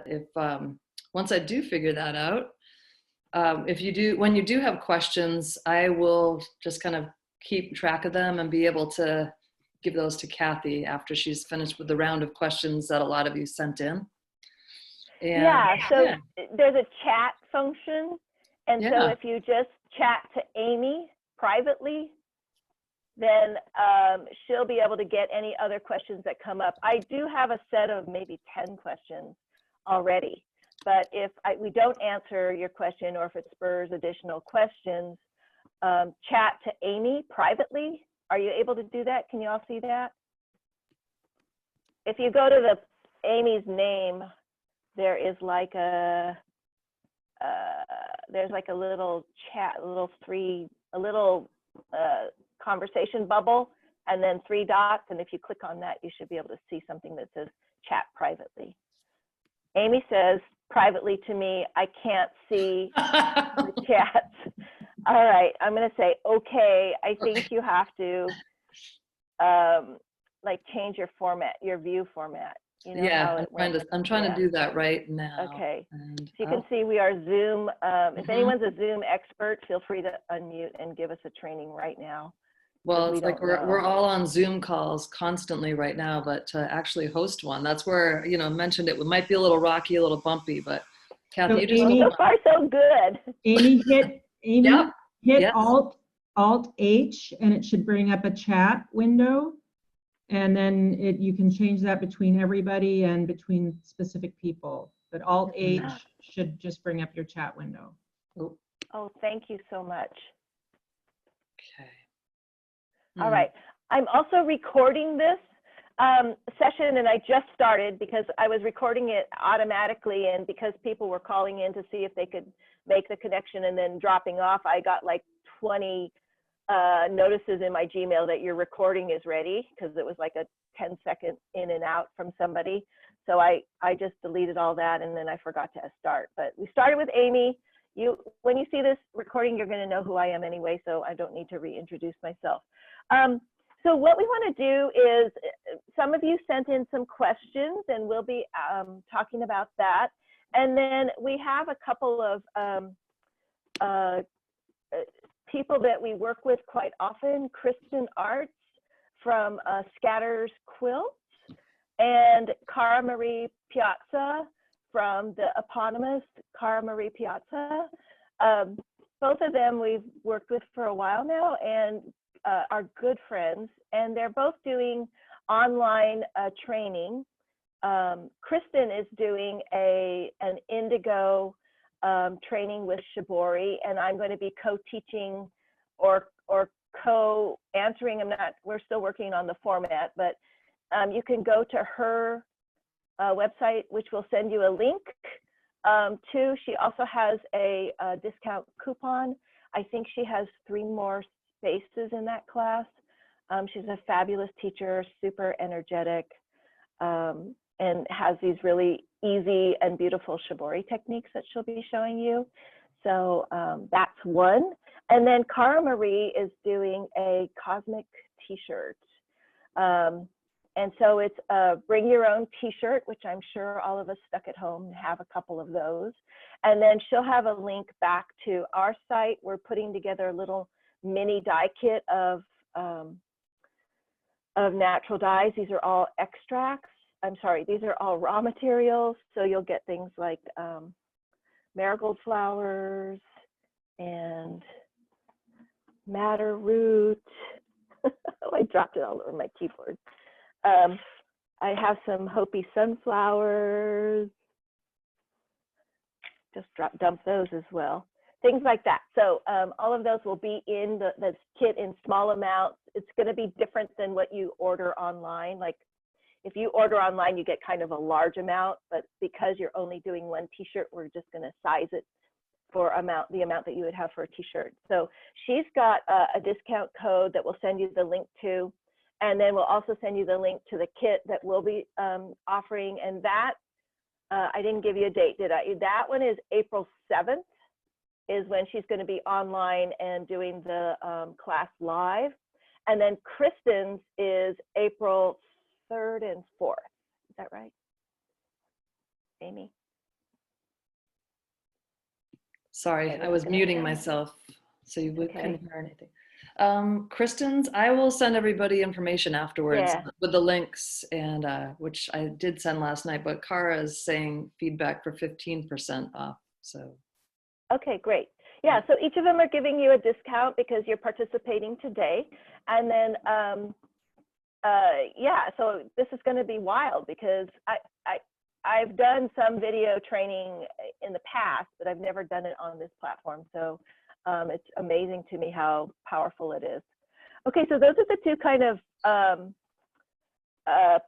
if once I do figure that out, when you do have questions, I will just kind of keep track of them and be able to give those to Kathy after she's finished with the round of questions that a lot of you sent in. And, yeah, so there's a chat function. And so if you just chat to Amy privately, then she'll be able to get any other questions that come up. I do have a set of maybe 10 questions already, but if we don't answer your question or if it spurs additional questions, chat to Amy privately. Are you able to do that? Can you all see that? If you go to the Amy's name, there is like a there's like a little chat, a little conversation bubble, and then 3 dots. And if you click on that, you should be able to see something that says chat privately. Amy says privately to me, I can't see the chats. All right, I'm going to say, okay, I think you have to like change your format, your view format. You know, yeah, I'm trying to do that right now. Okay, so you can see we are Zoom. If anyone's a Zoom expert, feel free to unmute and give us a training right now. Well, it's like we're all on Zoom calls constantly right now, but to actually host one, that's where, you know, mentioned it might be a little rocky, a little bumpy, but Kathy, you just so far so good. Amy, hit Alt H, and it should bring up a chat window. And then you can change that between everybody and between specific people. But Alt H should just bring up your chat window. Oh, thank you so much. Okay. All right. I'm also recording this session, and I just started because I was recording it automatically, and because people were calling in to see if they could make the connection and then dropping off, I got like 20 notices in my Gmail that your recording is ready, because it was like a 10-second in and out from somebody. So I just deleted all that, and then I forgot to start. But we started with Amy. When you see this recording, you're going to know who I am anyway, so I don't need to reintroduce myself. So what we want to do is, some of you sent in some questions, and we'll be talking about that. And then we have a couple of people that we work with quite often, Kristen Arts from Scatters Quilts, and Cara Marie Piazza from the eponymous Cara Marie Piazza. Both of them we've worked with for a while now and are good friends, and they're both doing online training. Kristen is doing an indigo training with Shibori, and I'm going to be co-teaching or co-answering. We're still working on the format, but you can go to her website, which will send you a link to. She also has a discount coupon. I think she has 3 more spaces in that class. She's a fabulous teacher, super energetic, and has these really easy and beautiful shibori techniques that she'll be showing you. So that's one. And then Cara Marie is doing a cosmic t-shirt. And so it's a bring your own t-shirt, which I'm sure all of us stuck at home have a couple of those. And then she'll have a link back to our site. We're putting together a little mini dye kit of natural dyes. These are all extracts. I'm sorry, these are all raw materials. So you'll get things like marigold flowers and madder root. Oh, I dropped it all over my keyboard. I have some Hopi sunflowers. Just dump those as well. Things like that. So all of those will be in the kit in small amounts. It's going to be different than what you order online. Like if you order online, you get kind of a large amount, but because you're only doing one t-shirt, we're just going to size it for the amount that you would have for a t-shirt. So she's got a discount code that we'll send you the link to, and then we'll also send you the link to the kit that we'll be offering. And that, I didn't give you a date, did I? That one is April 7th. Is when she's going to be online and doing the class live. And then Kristen's is April 3rd and 4th. Is that right, Amy? Sorry, I was muting myself so you couldn't hear anything. Kristen's, I will send everybody information afterwards with the links, and which I did send last night, but Cara is saying feedback for 15% off. So. Okay, great. Yeah, so each of them are giving you a discount because you're participating today. And then, yeah, so this is going to be wild because I've done some video training in the past, but I've never done it on this platform. So it's amazing to me how powerful it is. Okay, so those are the two kind of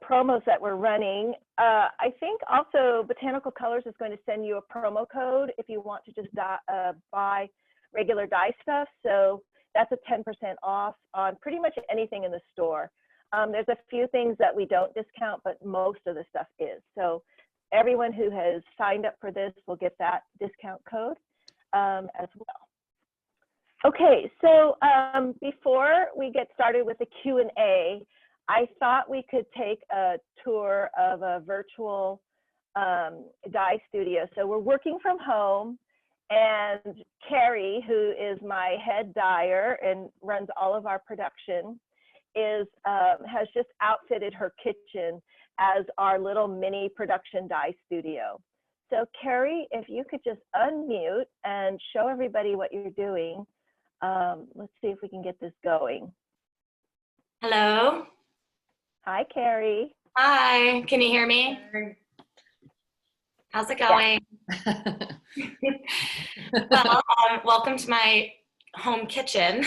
promos that we're running. I think also Botanical Colors is going to send you a promo code if you want to just buy regular dye stuff. So that's a 10% off on pretty much anything in the store. There's a few things that we don't discount, but most of the stuff is. So everyone who has signed up for this will get that discount code as well. Okay, so before we get started with the Q&A, I thought we could take a tour of a virtual dye studio. So we're working from home, and Carrie, who is my head dyer and runs all of our production, has just outfitted her kitchen as our little mini production dye studio. So Carrie, if you could just unmute and show everybody what you're doing. Let's see if we can get this going. Hello. Hi, Carrie. Hi, can you hear me? How's it going? Yeah. Well, welcome to my home kitchen.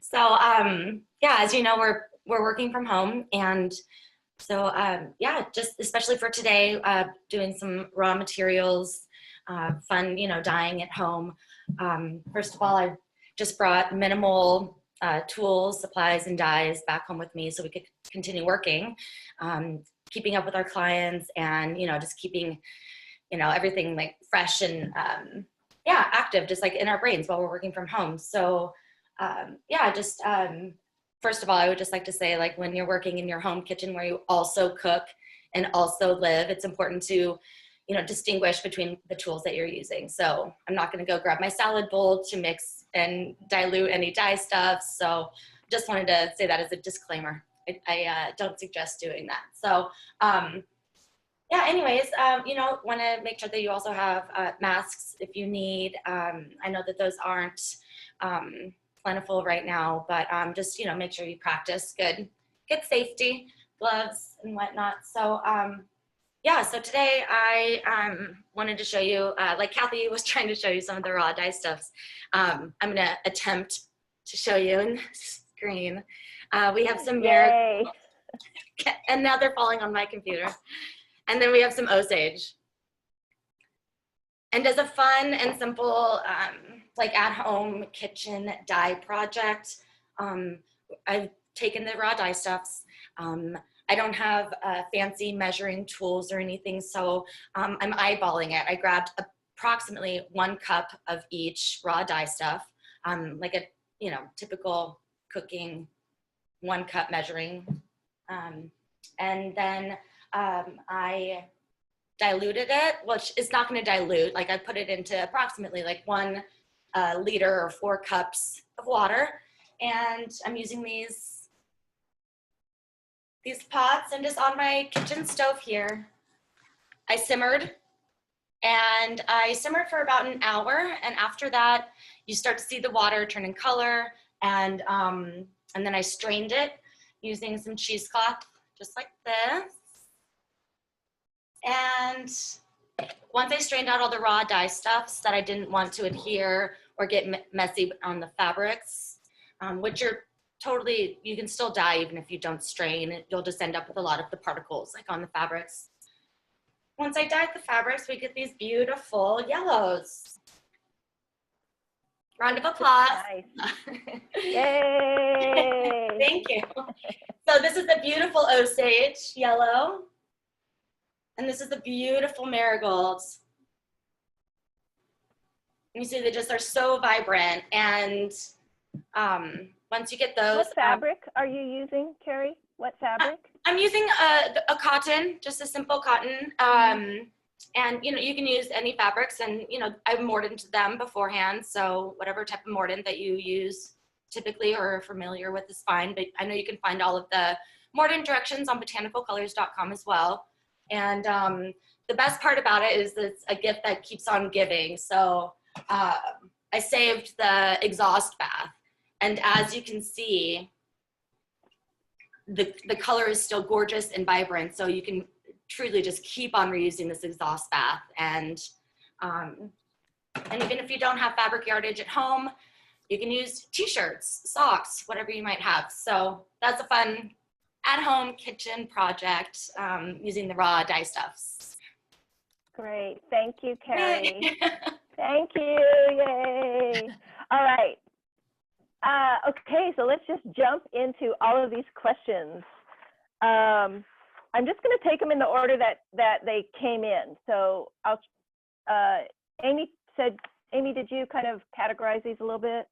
So, yeah, as you know, we're working from home, and so yeah, just especially for today, doing some raw materials, fun, dyeing at home. First of all, I just brought minimal tools, supplies, and dyes back home with me so we could continue working, keeping up with our clients, and just keeping everything like fresh and yeah, active, just like in our brains while we're working from home. So yeah, just first of all, I would just like to say, like, when you're working in your home kitchen where you also cook and also live, it's important to distinguish between the tools that you're using. So I'm not going to go grab my salad bowl to mix and dilute any dye stuff. So just wanted to say that as a disclaimer. I don't suggest doing that. So yeah, anyways, want to make sure that you also have masks if you need. I know that those aren't plentiful right now, but just, make sure you practice good safety, gloves and whatnot. So yeah, so today I wanted to show you, like Kathy was trying to show you some of the raw dye stuffs. I'm going to attempt to show you in the screen. We have some marigolds, and now they're falling on my computer. And then we have some Osage. And as a fun and simple, like at-home kitchen dye project, I've taken the raw dye stuffs. I don't have fancy measuring tools or anything, so I'm eyeballing it. I grabbed approximately 1 cup of each raw dye stuff, like a typical cooking 1 cup measuring, and then I diluted it, which is not going to dilute. Like, I put it into approximately like 1 liter or 4 cups of water, and I'm using these pots, and just on my kitchen stove here, I simmered for about an hour. And after that, you start to see the water turn in color, and then I strained it using some cheesecloth, just like this. And once I strained out all the raw dye stuffs that I didn't want to adhere or get messy on the fabrics, which you can still dye even if you don't strain. You'll just end up with a lot of the particles like on the fabrics. Once I dyed the fabrics, we get these beautiful yellows. Round of applause. Nice. Yay! Thank you. So this is the beautiful Osage yellow. And this is the beautiful marigolds. You see, they just are so vibrant. And once you get those. What fabric are you using, Carrie? What fabric? I'm using a cotton, just a simple cotton. And, you know, you can use any fabrics, and, you know, I've mordant them beforehand. So whatever type of mordant that you use typically or are familiar with is fine. But I know you can find all of the mordant directions on botanicalcolors.com as well. And the best part about it is it's a gift that keeps on giving. So I saved the exhaust bath. And as you can see, the color is still gorgeous and vibrant. So you can truly just keep on reusing this exhaust bath. And even if you don't have fabric yardage at home, you can use t-shirts, socks, whatever you might have. So that's a fun at-home kitchen project using the raw dye stuffs. Great. Thank you, Carrie. Thank you. Yay. All right. Okay, so let's just jump into all of these questions. I'm just going to take them in the order that they came in. So Amy, did you kind of categorize these a little bit?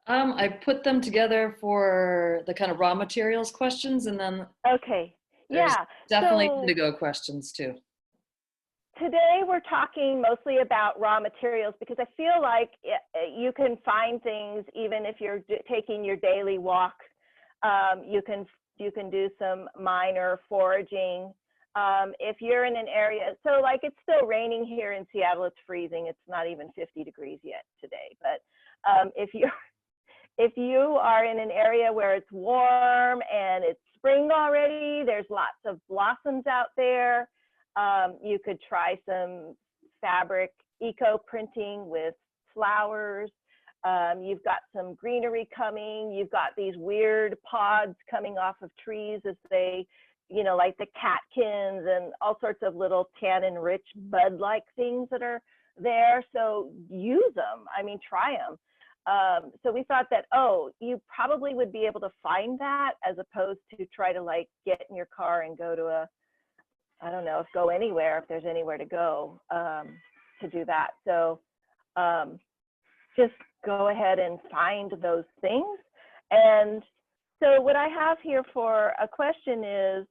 I put them together for the kind of raw materials questions, and then okay, yeah, definitely so indigo questions too. Today we're talking mostly about raw materials because I feel like you can find things even if you're taking your daily walk. You can do some minor foraging. If you're in an area, so like it's still raining here in Seattle, it's freezing. It's not even 50 degrees yet today. But if you are in an area where it's warm and it's spring already, there's lots of blossoms out there. You could try some fabric eco printing with flowers. You've got some greenery coming. You've got these weird pods coming off of trees as they, you know, like the catkins and all sorts of little tannin-rich bud-like things that are there. So use them. I mean, try them. So we thought that, oh, you probably would be able to find that as opposed to try to like get in your car and go to I don't know, go anywhere if there's anywhere to go to do that. So just go ahead and find those things. And so what I have here for a question is,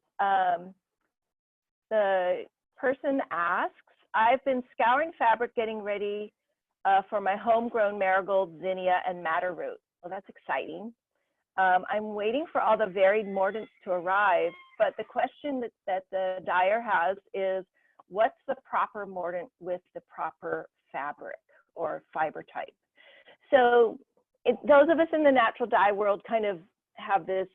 the person asks, I've been scouring fabric getting ready for my homegrown marigold, zinnia, and madder root. Well, that's exciting. I'm waiting for all the varied mordants to arrive, but the question that the dyer has is, what's the proper mordant with the proper fabric or fiber type? So those of us in the natural dye world kind of have this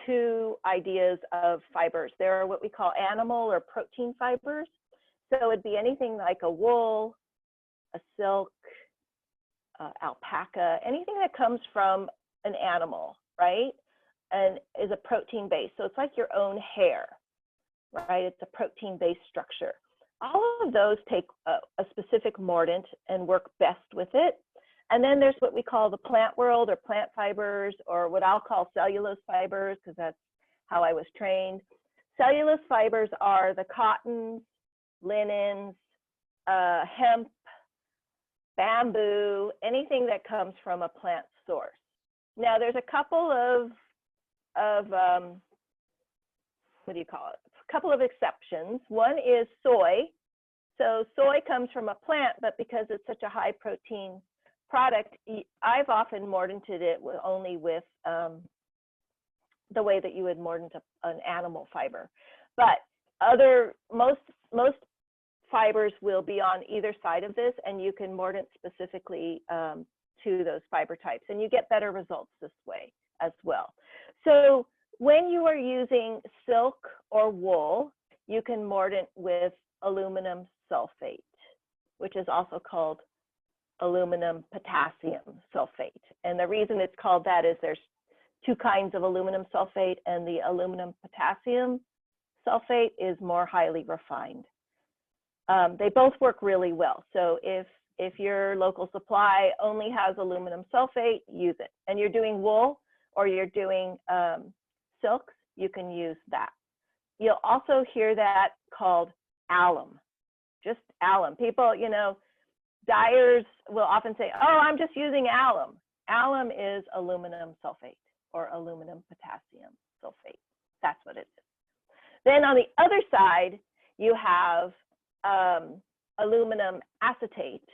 two ideas of fibers. There are what we call animal or protein fibers. So it'd be anything like a wool, a silk, alpaca, anything that comes from an animal, right? And is a protein base. So it's like your own hair, right? It's a protein based structure. All of those take a specific mordant and work best with it. And then there's what we call the plant world or plant fibers, or what I'll call cellulose fibers, because that's how I was trained. Cellulose fibers are the cottons, linens, hemp, bamboo, anything that comes from a plant source. Now there's a couple of what do you call it? A couple of exceptions. One is soy. So soy comes from a plant, but because it's such a high protein product, I've often mordanted it only with the way that you would mordant an animal fiber. But most fibers will be on either side of this, and you can mordant specifically to those fiber types, and you get better results this way as well. So when you are using silk or wool, you can mordant with aluminum sulfate, which is also called aluminum potassium sulfate. And the reason it's called that is there's two kinds of aluminum sulfate, and the aluminum potassium sulfate is more highly refined. They both work really well. So if your local supply only has aluminum sulfate, use it. And you're doing wool or you're doing silks, you can use that. You'll also hear that called alum, just alum. People, you know, dyers will often say, oh, I'm just using alum. Alum is aluminum sulfate or aluminum potassium sulfate. That's what it is. Then on the other side, you have aluminum acetate.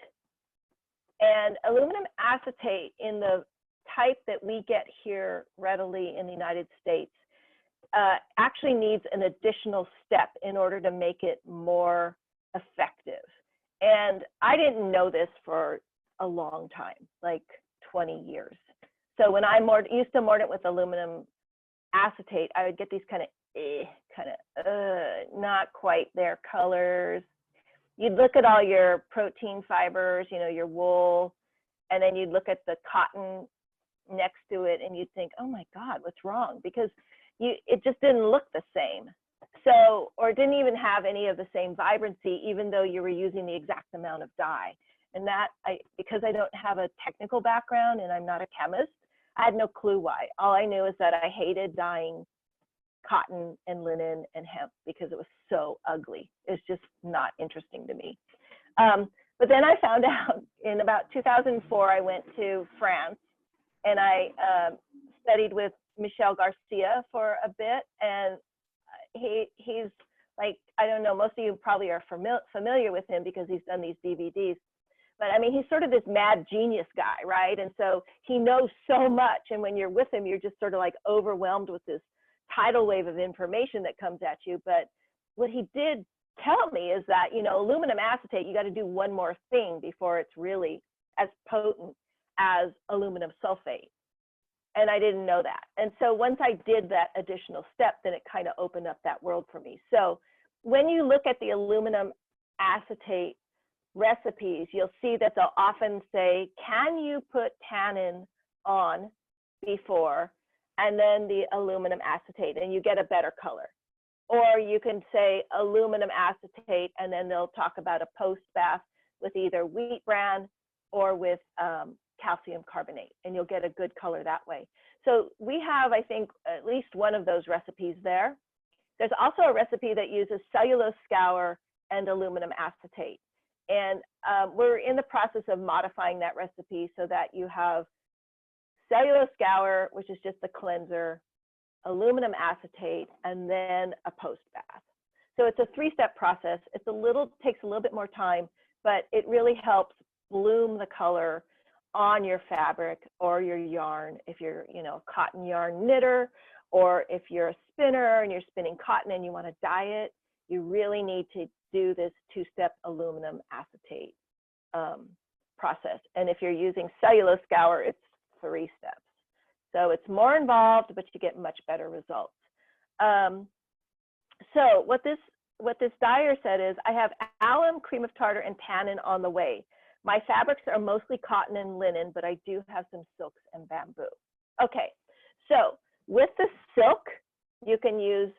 And aluminum acetate in the type that we get here readily in the United States actually needs an additional step in order to make it more effective. And I didn't know this for a long time, like 20 years. So when I used to mort it with aluminum acetate, I would get these kind of not quite there colors. You'd look at all your protein fibers, you know, your wool, and then you'd look at the cotton next to it and you'd think, oh my God, what's wrong? Because it just didn't look the same. So, or it didn't even have any of the same vibrancy, even though you were using the exact amount of dye. And that, because I don't have a technical background and I'm not a chemist, I had no clue why. All I knew is that I hated dyeing cotton and linen and hemp because it was so ugly. It's just not interesting to me. But then I found out in about 2004, I went to France and I studied with Michel Garcia for a bit. And he's like, I don't know, most of you probably are familiar with him because he's done these DVDs. But I mean, he's sort of this mad genius guy, right? And so he knows so much. And when you're with him, you're just sort of like overwhelmed with this tidal wave of information that comes at you. But what he did tell me is that, you know, aluminum acetate, you got to do one more thing before it's really as potent as aluminum sulfate. And I didn't know that. And so once I did that additional step, then it kind of opened up that world for me. So when you look at the aluminum acetate recipes, you'll see that they'll often say, can you put tannin on before and then the aluminum acetate, and you get a better color. Or you can say aluminum acetate, and then they'll talk about a post bath with either wheat bran or with calcium carbonate, and you'll get a good color that way. So we have, I think, at least one of those recipes there. There's also a recipe that uses cellulose scour and aluminum acetate. And we're in the process of modifying that recipe so that you have cellulose scour, which is just the cleanser, aluminum acetate, and then a post bath. So it's a three-step process. Takes a little bit more time, but it really helps bloom the color on your fabric or your yarn. If you're, you know, a cotton yarn knitter, or if you're a spinner and you're spinning cotton and you want to dye it, you really need to do this two-step aluminum acetate process. And if you're using cellulose scour, it's 3 steps. So it's more involved, but you get much better results. So what this dyer said is, I have alum, cream of tartar, and tannin on the way. My fabrics are mostly cotton and linen, but I do have some silks and bamboo. Okay, so with the silk, you can use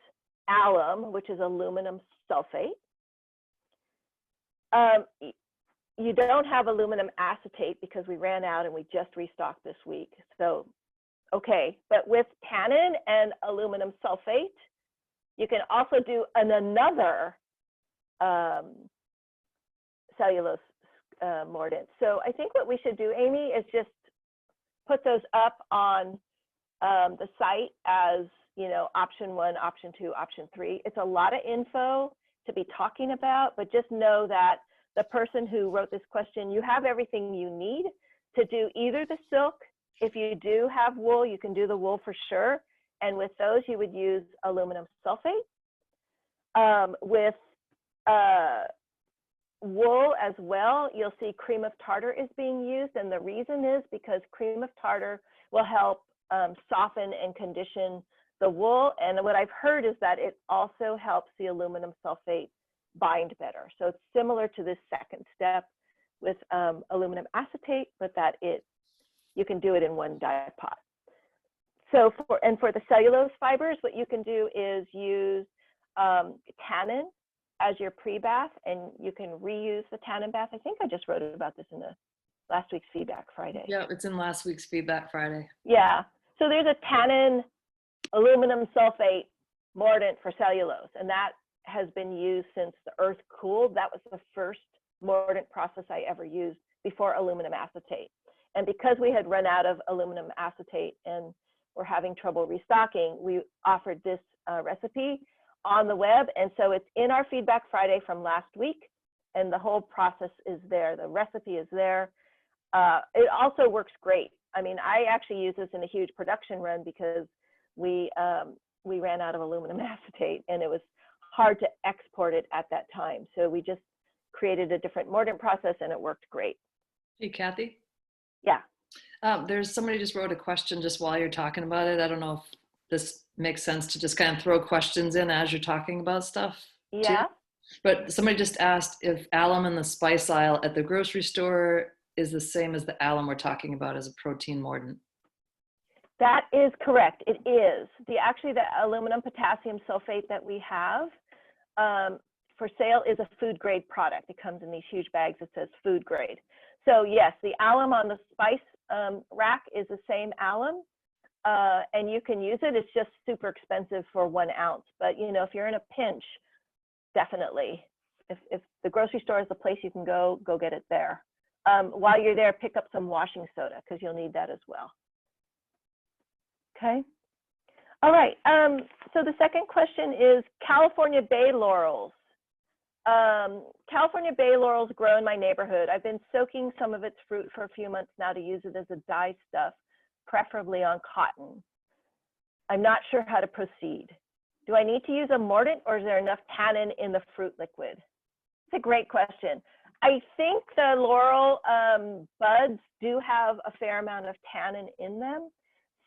alum, which is aluminum sulfate. You don't have aluminum acetate because we ran out and we just restocked this week. So, okay, but with tannin and aluminum sulfate, you can also do another cellulose mordant. So I think what we should do, Amy, is just put those up on the site as, you know, option 1, option 2, option 3. It's a lot of info to be talking about, but just know that the person who wrote this question, you have everything you need to do either the silk. If you do have wool, you can do the wool for sure. And with those, you would use aluminum sulfate. With wool as well, you'll see cream of tartar is being used. And the reason is because cream of tartar will help soften and condition the wool. And what I've heard is that it also helps the aluminum sulfate bind better. So it's similar to this second step with aluminum acetate, but that you can do it in one dye pot. So for the cellulose fibers, what you can do is use tannin as your pre-bath, and you can reuse the tannin bath. I think I just wrote about this in the last week's Feedback Friday. Yeah, it's in last week's Feedback Friday. Yeah, so there's a tannin aluminum sulfate mordant for cellulose, and that has been used since the earth cooled. That was the first mordant process I ever used before aluminum acetate. And because we had run out of aluminum acetate and were having trouble restocking, we offered this recipe on the web. And so it's in our Feedback Friday from last week. and the whole process is there. The recipe is there. It also works great. I mean, I actually use this in a huge production run because we ran out of aluminum acetate, and it was hard to export it at that time. So we just created a different mordant process, and it worked great. Hey, Kathy? Yeah. There's somebody just wrote a question just while you're talking about it. I don't know if this makes sense to just kind of throw questions in as you're talking about stuff. Yeah. Too. But somebody just asked if alum in the spice aisle at the grocery store is the same as the alum we're talking about as a protein mordant. That is correct. It is. Actually, the aluminum potassium sulfate that we have for sale is a food grade product. It comes in these huge bags that says food grade. So yes, the alum on the spice rack is the same alum, and you can use it. It's just super expensive for 1 ounce. But you know, if you're in a pinch, definitely. If the grocery store is the place you can go get it there. While you're there, pick up some washing soda because you'll need that as well. Okay. All right. So the second question is California bay laurels. California bay laurels grow in my neighborhood. I've been soaking some of its fruit for a few months now to use it as a dye stuff, preferably on cotton. I'm not sure how to proceed. Do I need to use a mordant, or is there enough tannin in the fruit liquid? It's a great question. I think the laurel buds do have a fair amount of tannin in them.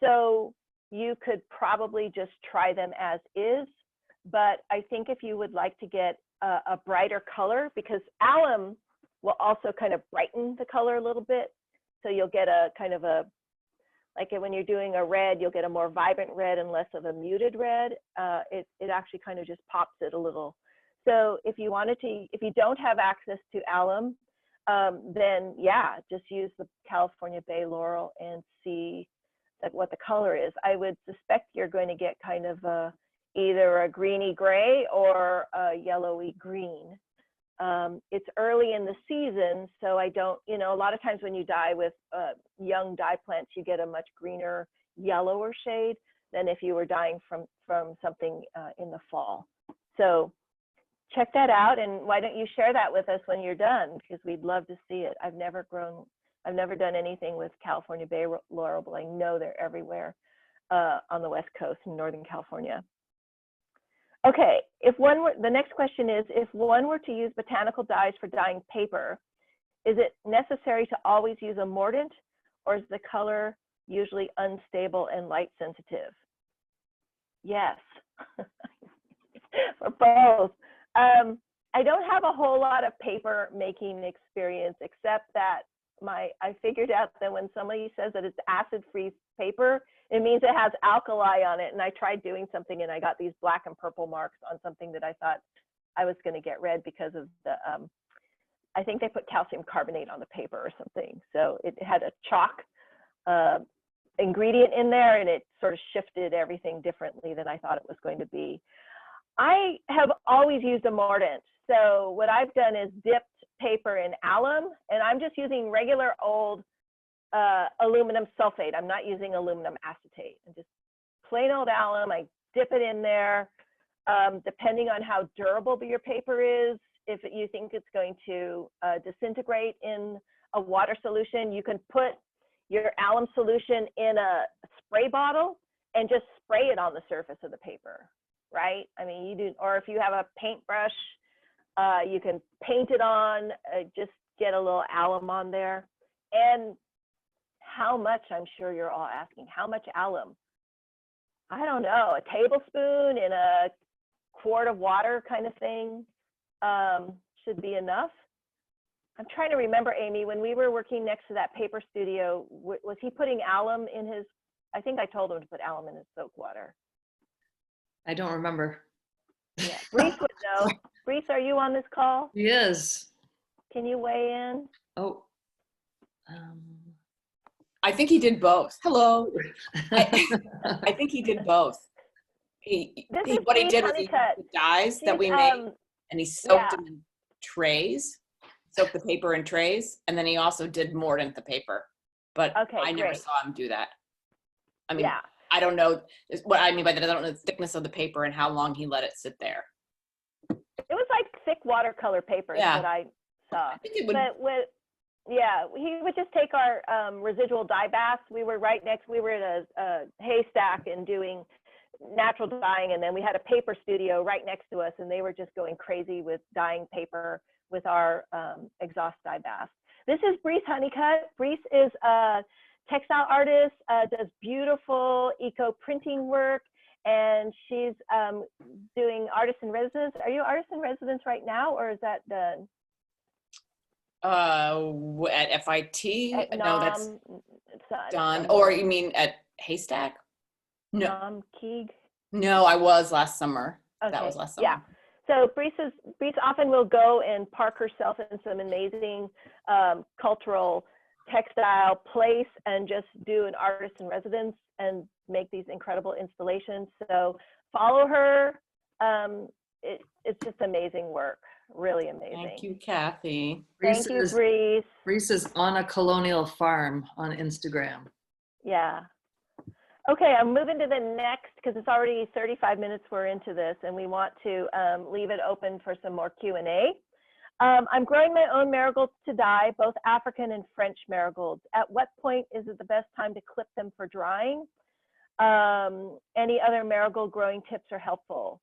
So you could probably just try them as is. But I think if you would like to get a brighter color, because alum will also kind of brighten the color a little bit. So you'll get a kind of a, like when you're doing a red, you'll get a more vibrant red and less of a muted red. It actually kind of just pops it a little. So if you wanted to, if you don't have access to alum, then yeah, just use the California bay laurel and see what the color is. I would suspect you're going to get kind of either a greeny gray or a yellowy green. It's early in the season, so I don't, you know, a lot of times when you dye with young dye plants, you get a much greener, yellower shade than if you were dyeing from something in the fall. So check that out, and why don't you share that with us when you're done, because we'd love to see it. I've never done anything with California bay laurel, but I know they're everywhere on the West Coast in Northern California. Okay, the next question is, if one were to use botanical dyes for dyeing paper, is it necessary to always use a mordant, or is the color usually unstable and light sensitive? Yes, for both. I don't have a whole lot of paper making experience, except that I figured out that when somebody says that it's acid-free paper, it means it has alkali on it. And I tried doing something and I got these black and purple marks on something that I thought I was going to get red because of the, I think they put calcium carbonate on the paper or something. So it had a chalk ingredient in there, and it sort of shifted everything differently than I thought it was going to be. I have always used a mordant. So what I've done is dipped paper in alum, and I'm just using regular old aluminum sulfate. I'm not using aluminum acetate. I'm just plain old alum. I dip it in there. Depending on how durable your paper is, if you think it's going to disintegrate in a water solution, you can put your alum solution in a spray bottle and just spray it on the surface of the paper, right? I mean, you do, or if you have a paintbrush, you can paint it on, just get a little alum on there. And how much, I'm sure you're all asking, how much alum? I don't know, a tablespoon in a quart of water kind of thing should be enough. I'm trying to remember, Amy, when we were working next to that paper studio, was he putting alum in his, I think I told him to put alum in his soap water. I don't remember. Yeah, Brees would know. Brees, are you on this call? He is. Can you weigh in? Oh. I think he did both. Hello. I think he did both. What he did was he used the dyes that we made, and he soaked them in trays, soaked the paper in trays, and then he also did mordant the paper. But I never saw him do that. I mean, I don't know what I mean by that. I don't know the thickness of the paper and how long he let it sit there. It was like thick watercolor papers that I saw. I think it would. But he would just take our residual dye baths. We were in a haystack and doing natural dyeing, and then we had a paper studio right next to us, and they were just going crazy with dyeing paper with our exhaust dye baths. This is Brees Honeycutt. Brees is a textile artist, does beautiful eco printing work, and she's doing artist in residence. Are you artist in residence right now, or is that done? At FIT? No, that's done. done. Or you mean at Haystack? No. Keeg? No, I was last summer. Okay. That was last summer. Yeah. So Brees often will go and park herself in some amazing cultural textile place and just do an artist in residence and make these incredible installations. So follow her. It's just amazing work. Really amazing. Thank you, Kathy. Thank you, Brees. Brees is on a colonial farm on Instagram. Yeah. Okay, I'm moving to the next because it's already 35 minutes we're into this, and we want to leave it open for some more Q&A. I'm growing my own marigolds to dye, both African and French marigolds. At what point is it the best time to clip them for drying? Any other marigold growing tips are helpful.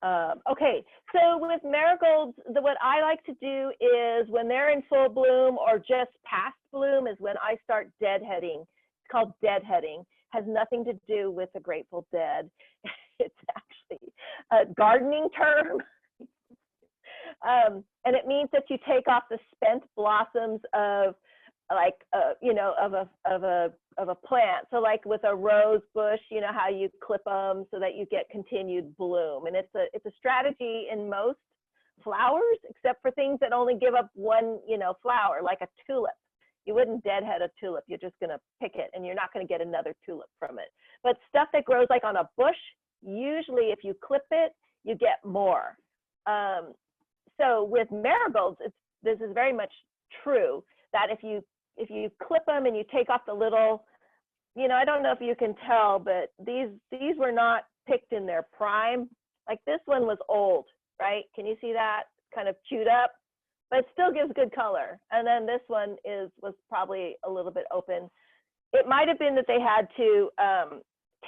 Okay, so with marigolds, what I like to do is when they're in full bloom or just past bloom is when I start deadheading. It's called deadheading. Has nothing to do with the Grateful Dead. It's actually a gardening term. And it means that you take off the spent blossoms of like, of a plant. So like with a rose bush, you know how you clip them so that you get continued bloom. And it's a strategy in most flowers, except for things that only give up one, flower, like a tulip. You wouldn't deadhead a tulip. You're just going to pick it, and you're not going to get another tulip from it. But stuff that grows like on a bush, usually if you clip it, you get more. So with marigolds, this is very much true that if you clip them and you take off the little, I don't know if you can tell, but these were not picked in their prime. Like this one was old, right? Can you see that? Kind of chewed up, but it still gives good color. And then this one was probably a little bit open. It might have been that they had to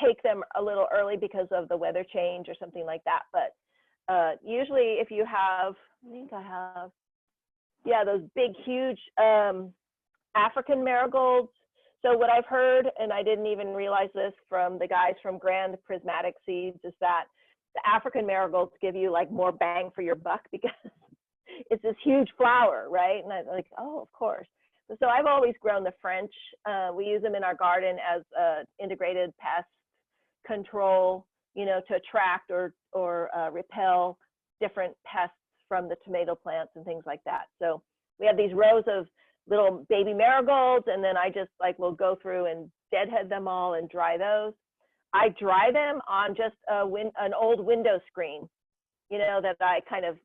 take them a little early because of the weather change or something like that. But usually if you have, those big, huge African marigolds. So what I've heard, and I didn't even realize this from the guys from Grand Prismatic Seeds, is that the African marigolds give you like more bang for your buck because it's this huge flower, right? And I'm like, oh, of course. So I've always grown the French. We use them in our garden as integrated pest control, to attract or repel different pests from the tomato plants and things like that. So we have these rows of little baby marigolds, and then I just will go through and deadhead them all and dry those. I dry them on just an old window screen, that I kind of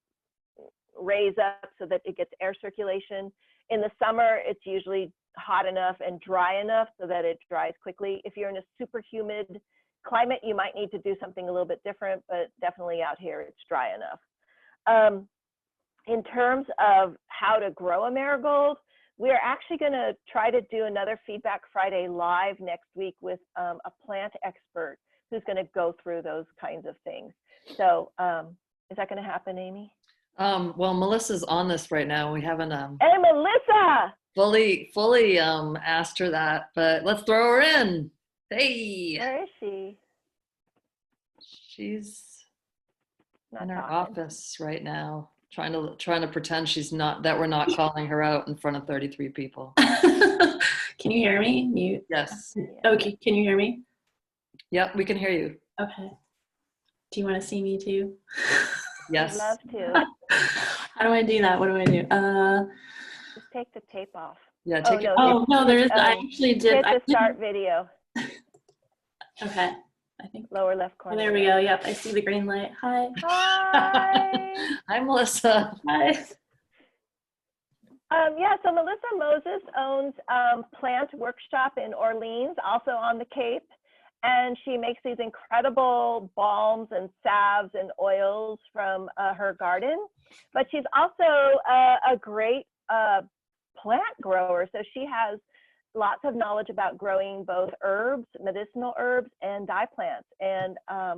raise up so that it gets air circulation. In the summer, it's usually hot enough and dry enough so that it dries quickly. If you're in a super humid climate, you might need to do something a little bit different, but definitely out here, it's dry enough. In terms of how to grow a marigold, we are actually going to try to do another Feedback Friday live next week with a plant expert who's going to go through those kinds of things. So is that going to happen, Amy? Well, Melissa's on this right now. We haven't Hey, Melissa! fully asked her that, but let's throw her in. Hey. Where is she? She's Not in her talking. office right now, trying to pretend that we're not calling her out in front of 33 people. Can you hear me? Yes. Okay, can you hear me? Yep, we can hear you. Okay. Do you want to see me too? Yes. I'd love to. How do I do that? What do I do? Just take the tape off. Yeah, take it. Oh, no, there is. I actually did. Hit the start video. Okay. I think. Lower left Oh, corner. there we go. Yep, I see the green light. Hi. Hi. Hi, Melissa. Hi. Yeah, so Melissa Moses owns Plant Workshop in Orleans, also on the Cape. and she makes these incredible balms and salves and oils from her garden. But she's also a great plant grower. So she has lots of knowledge about growing both herbs, medicinal herbs, and dye plants. And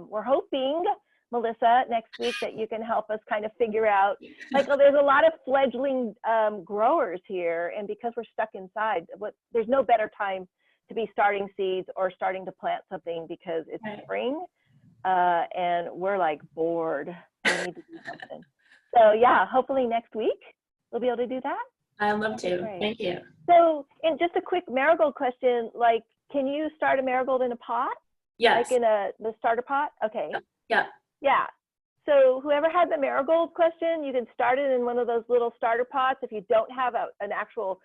we're hoping, Melissa, next week that you can help us kind of figure out, like, oh, there's a lot of fledgling growers here, and because we're stuck inside, there's no better time to be starting seeds or starting to plant something because it's spring, and we're like bored. We need to do something. So yeah, hopefully next week we'll be able to do that. I'd love to. Great. Thank you. So, and just a quick marigold question, like, can you start a marigold in a pot? Yes. Like in the starter pot? Okay. Yeah. Yeah. So whoever had the marigold question, you can start it in one of those little starter pots. If you don't have an actual,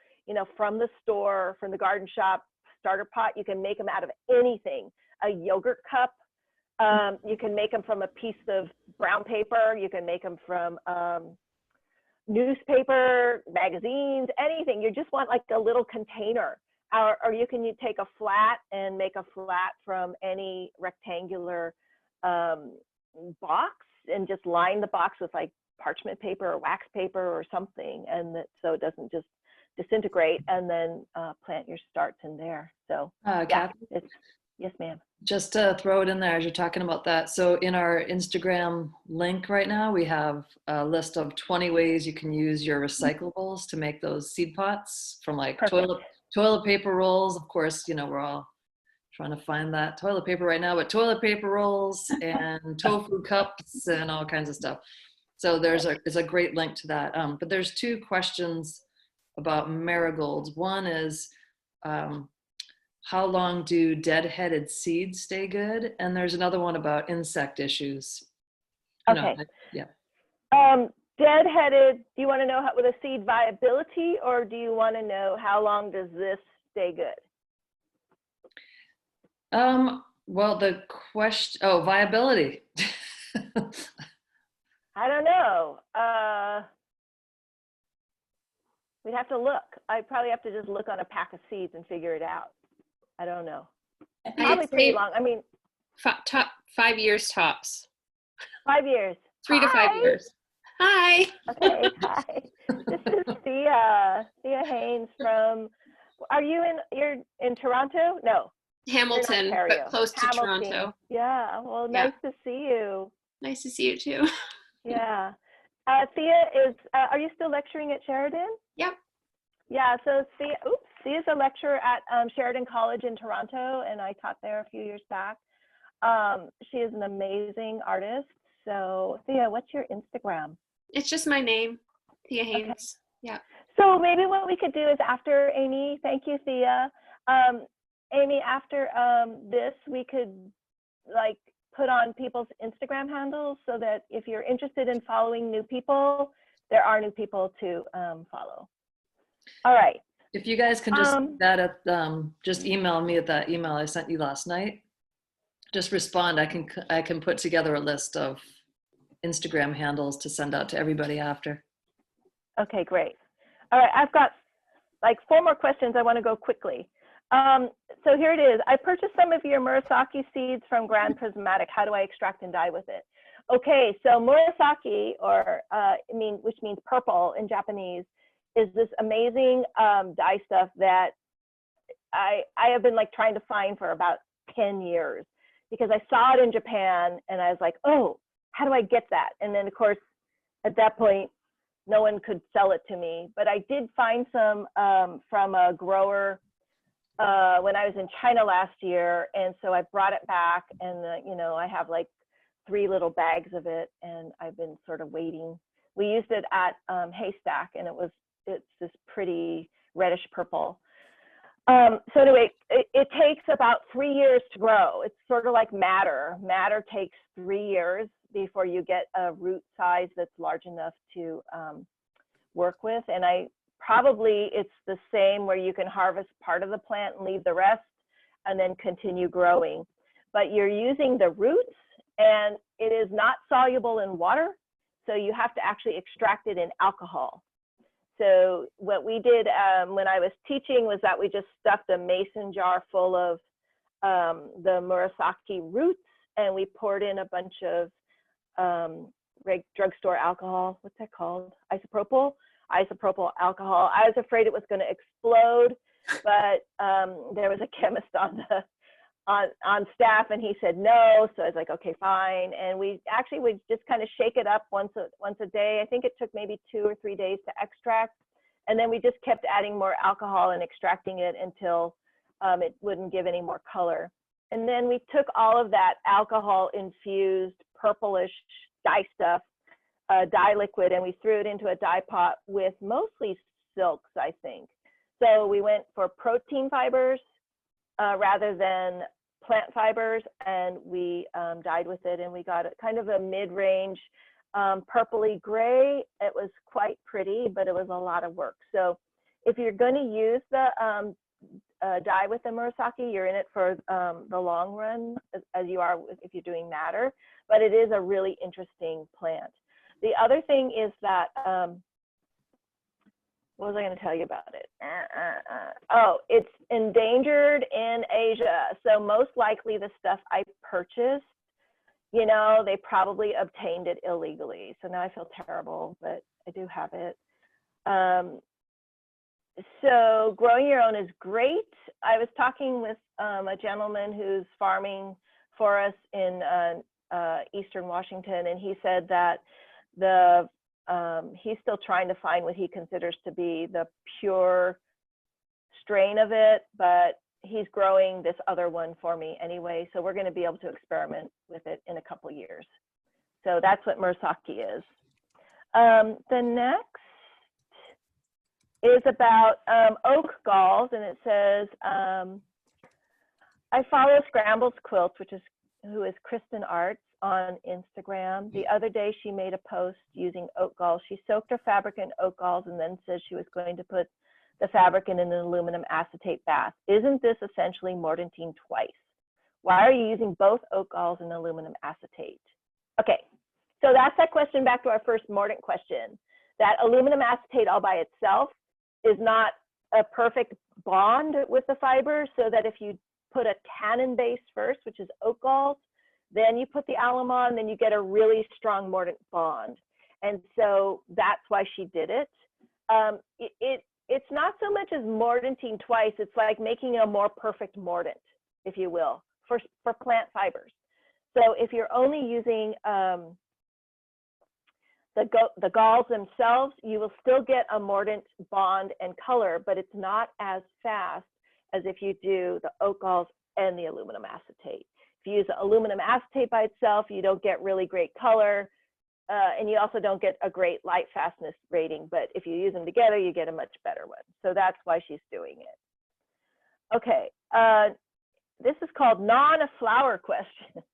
from the store, from the garden shop starter pot, you can make them out of anything. A yogurt cup. You can make them from a piece of brown paper. You can make them from newspaper, magazines, anything. You just want like a little container. Or you can take a flat and make a flat from any rectangular box and just line the box with like parchment paper or wax paper or something, and so it doesn't just disintegrate, and then plant your starts in there. So Kathy, yes, ma'am. just to throw it in there as you're talking about that. So in our Instagram link right now, we have a list of 20 ways you can use your recyclables to make those seed pots, from like toilet paper rolls. Of course, we're all trying to find that toilet paper right now, but toilet paper rolls and tofu cups and all kinds of stuff. So there's a great link to that. But there's two questions about marigolds. One is, how long do dead-headed seeds stay good? And there's another one about insect issues. Okay. Yeah. Dead-headed, do you want to know with a seed viability, or do you want to know how long does this stay good? Well, the question, viability. I don't know. We'd have to look. I'd probably have to just look on a pack of seeds and figure it out. I don't know. Probably pretty long. I mean, 5 years tops. 5 years. 3 to 5 years. Hi. Okay, hi. This is Thea Haynes from, you're in Toronto? No. Hamilton, but close to Toronto. Yeah, well, nice to see you. Nice to see you too. Yeah. Thea are you still lecturing at Sheridan? Yep. Yeah, so Thea's a lecturer at Sheridan College in Toronto, and I taught there a few years back. She is an amazing artist. So Thea, what's your Instagram? It's just my name, Thea Haynes. Okay. Yeah. So maybe what we could do is after Amy, thank you, Thea. Amy, after this, we could like put on people's Instagram handles so that if you're interested in following new people, there are new people to follow. All right. If you guys can just just email me at that email I sent you last night. Just respond. I can put together a list of Instagram handles to send out to everybody after. Okay, great. All right, I've got like 4 more questions. I want to go quickly. So here it is. I purchased some of your murasaki seeds from Grand Prismatic. How do I extract and dye with it? Okay, so murasaki, which means purple in Japanese, is this amazing dye stuff that I have been like trying to find for about 10 years because I saw it in Japan and I was like, oh, how do I get that? And then of course, at that point, no one could sell it to me, but I did find some from a grower when I was in China last year. And so I brought it back and, I have like 3 little bags of it and I've been sort of waiting. We used it at Haystack and it's this pretty reddish purple. So anyway, it takes about 3 years to grow. It's sort of like madder. Madder takes 3 years before you get a root size that's large enough to work with. And it's the same where you can harvest part of the plant and leave the rest and then continue growing. But you're using the roots and it is not soluble in water. So you have to actually extract it in alcohol. So what we did when I was teaching was that we just stuffed a mason jar full of the murasaki roots, and we poured in a bunch of drugstore alcohol. What's that called? Isopropyl alcohol. I was afraid it was going to explode, but there was a chemist on staff, and he said no. So I was like, okay, fine. And we would just kind of shake it up once a day. I think it took maybe 2 or 3 days to extract, and then we just kept adding more alcohol and extracting it until it wouldn't give any more color. And then we took all of that alcohol infused purplish dye stuff, dye liquid, and we threw it into a dye pot with mostly silks, I think. So we went for protein fibers rather than plant fibers, and we dyed with it, and we got kind of a mid-range purpley gray. It was quite pretty, but it was a lot of work. So if you're going to use the dye with the murasaki, you're in it for the long run, as you are if you're doing madder, but it is a really interesting plant. The other thing is that, what was I going to tell you about it? Oh, it's endangered in Asia. So most likely the stuff I purchased, you know, they probably obtained it illegally. So now I feel terrible, but I do have it. So growing your own is great. I was talking with a gentleman who's farming for us in Eastern Washington, and he said that he's still trying to find what he considers to be the pure strain of it, but he's growing this other one for me anyway. So we're going to be able to experiment with it in a couple years. So that's what murasaki is. The next is about oak galls, and it says, I follow Scrambles Quilts, who is Kristen Arts on Instagram. The other day she made a post using oak galls. She soaked her fabric in oak galls and then said she was going to put the fabric in an aluminum acetate bath. Isn't this essentially Mortantine twice? Why are you using both oak galls and aluminum acetate? Okay, so that's that question back to our first mordant question. That aluminum acetate all by itself is not a perfect bond with the fiber, so that if you put a tannin base first, which is oak galls, then you put the alum on, then you get a really strong mordant bond. And so that's why she did it. It's not so much as mordantine twice, it's like making a more perfect mordant, if you will, for plant fibers. So if you're only using the galls themselves, you will still get a mordant bond and color, but it's not as fast as if you do the oak galls and the aluminum acetate. If you use the aluminum acetate by itself, you don't get really great color, and you also don't get a great light fastness rating, but if you use them together, you get a much better one. So that's why she's doing it. Okay, this is called non-flower questions.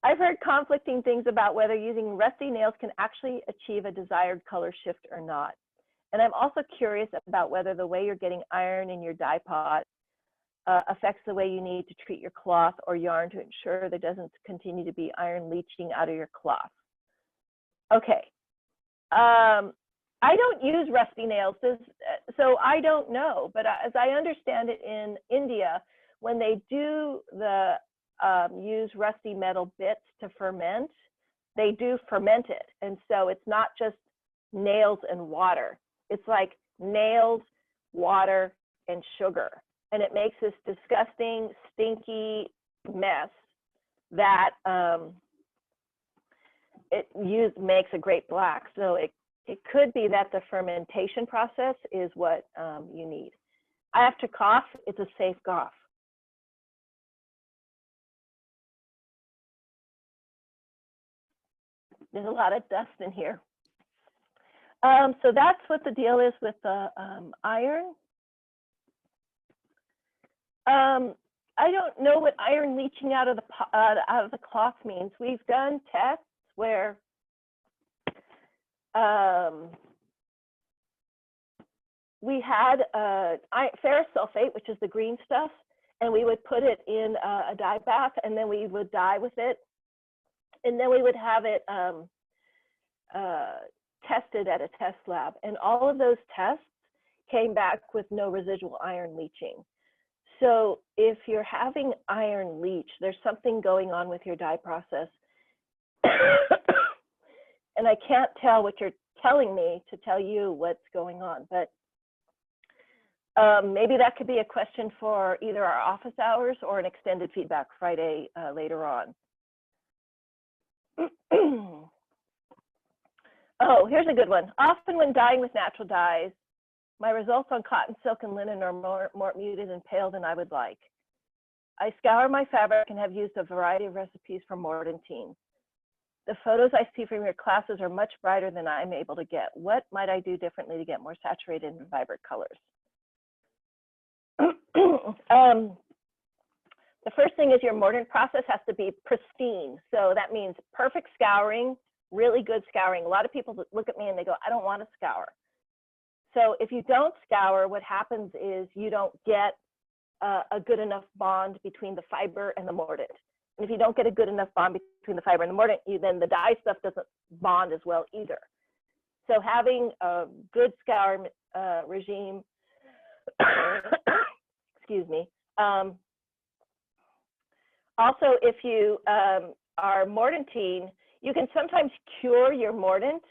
I've heard conflicting things about whether using rusty nails can actually achieve a desired color shift or not. And I'm also curious about whether the way you're getting iron in your dye pot affects the way you need to treat your cloth or yarn to ensure there doesn't continue to be iron leaching out of your cloth. Okay, I don't use rusty nails, so I don't know, but as I understand it in India, when they do use rusty metal bits to ferment, they do ferment it. And so it's not just nails and water. It's like nails, water, and sugar. And it makes this disgusting, stinky mess that makes a great black. So it could be that the fermentation process is what you need. I have to cough. It's a safe cough. There's a lot of dust in here. So that's what the deal is with the iron. I don't know what iron leaching out of the cloth means. We've done tests where we had ferrous sulfate, which is the green stuff, and we would put it in a dye bath, and then we would dye with it, and then we would have it tested at a test lab, and all of those tests came back with no residual iron leaching. So if you're having iron leach, there's something going on with your dye process. And I can't tell what you're telling me to tell you what's going on, but maybe that could be a question for either our office hours or an extended feedback Friday later on. Oh, here's a good one. Often when dyeing with natural dyes, my results on cotton, silk, and linen are more muted and pale than I would like. I scour my fabric and have used a variety of recipes for Mortentine. The photos I see from your classes are much brighter than I'm able to get. What might I do differently to get more saturated and vibrant colors? The first thing is your mordant process has to be pristine. So that means perfect scouring, really good scouring. A lot of people look at me and they go, I don't want to scour. So if you don't scour, what happens is you don't get a good enough bond between the fiber and the mordant. And if you don't get a good enough bond between the fiber and the mordant, then the dye stuff doesn't bond as well either. So having a good scour regime, excuse me. Also, if you are Mortentine, you can sometimes cure your mordant,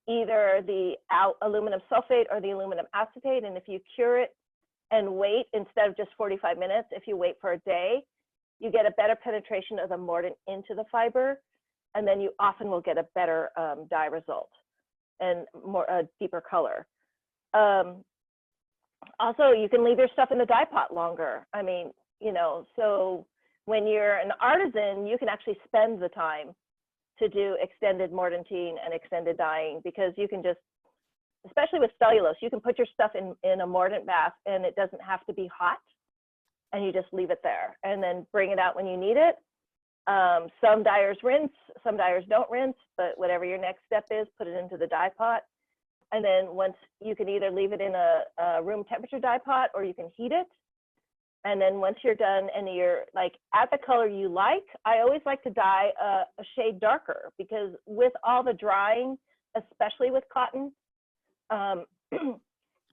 either the aluminum sulfate or the aluminum acetate. And if you cure it and wait, instead of just 45 minutes, if you wait for a day, you get a better penetration of the mordant into the fiber, and then you often will get a better dye result and a deeper color. Also, you can leave your stuff in the dye pot longer. I mean, you know, so when you're an artisan, you can actually spend the time to do extended Mortentine and extended dyeing, because you can just, especially with cellulose, you can put your stuff in a mordant bath and it doesn't have to be hot, and you just leave it there and then bring it out when you need it. Some dyers rinse, some dyers don't rinse, but whatever your next step is, put it into the dye pot. And then once, you can either leave it in a room temperature dye pot, or you can heat it. And then once you're done and you're like at the color you like, I always like to dye a shade darker, because with all the drying, especially with cotton,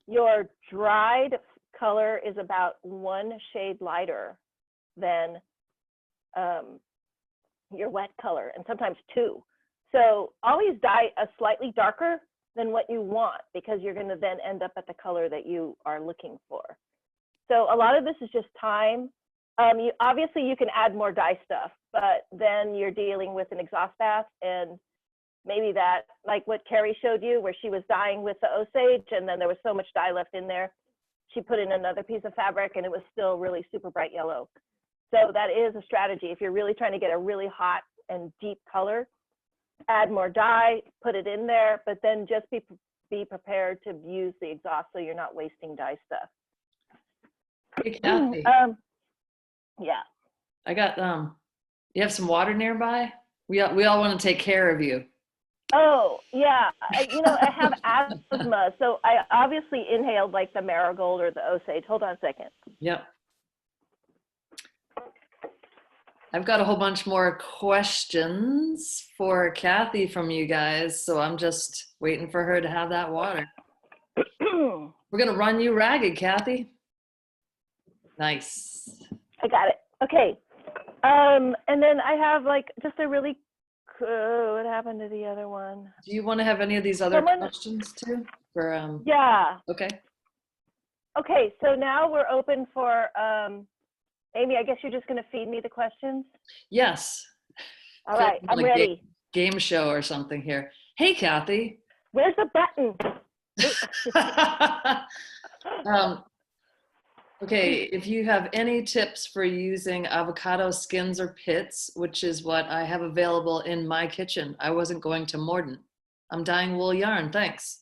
your dried color is about 1 shade lighter than your wet color, and sometimes 2. So always dye a slightly darker than what you want, because you're going to then end up at the color that you are looking for. So a lot of this is just time. Obviously you can add more dye stuff, but then you're dealing with an exhaust bath, and maybe that, like what Carrie showed you, where she was dyeing with the Osage and then there was so much dye left in there, she put in another piece of fabric and it was still really super bright yellow. So that is a strategy. If you're really trying to get a really hot and deep color, add more dye, put it in there, but then just be prepared to use the exhaust so you're not wasting dye stuff. Hey, Kathy. Yeah. I got, you have some water nearby? We all want to take care of you. Oh, yeah. You know, I have asthma, so I obviously inhaled like the marigold or the Osage. Hold on a second. Yep. I've got a whole bunch more questions for Kathy from you guys, so I'm just waiting for her to have that water. We're going to run you ragged, Kathy. Nice. I got it. Okay. And then I have like just a really, what happened to the other one? Do you want to have any of these other questions too? For yeah. Okay. Okay, so now we're open for, Amy, I guess you're just going to feed me the questions? Yes. All right, I'm ready. Game show or something here. Hey, Kathy. Where's the button? Okay, if you have any tips for using avocado skins or pits, which is what I have available in my kitchen. I wasn't going to Mordant. I'm dyeing wool yarn, thanks.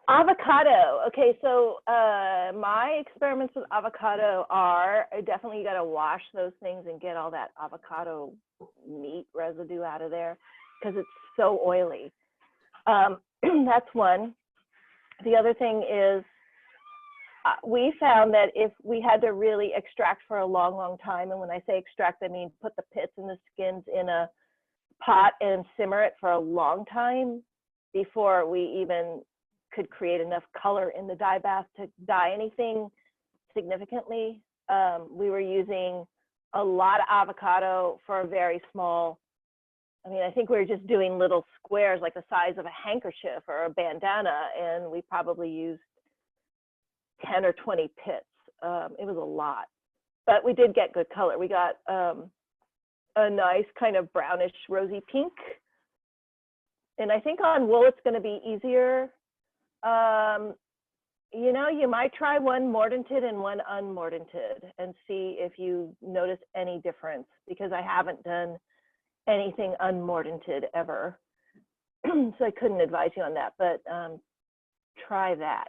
Avocado. Okay, so my experiments with avocado are definitely, you got to wash those things and get all that avocado meat residue out of there, because it's so oily. That's one. The other thing is, we found that if we had to really extract for a long, long time, and when I say extract, I mean put the pits and the skins in a pot and simmer it for a long time before we even could create enough color in the dye bath to dye anything significantly. We were using a lot of avocado for a very small, I mean, I think we were just doing little squares like the size of a handkerchief or a bandana, and we probably used 10 or 20 pits. It was a lot, but we did get good color. We got a nice kind of brownish rosy pink. And I think on wool, it's going to be easier. You know, you might try one mordanted and one unmordanted and see if you notice any difference, because I haven't done anything unmordanted ever. So I couldn't advise you on that, but try that.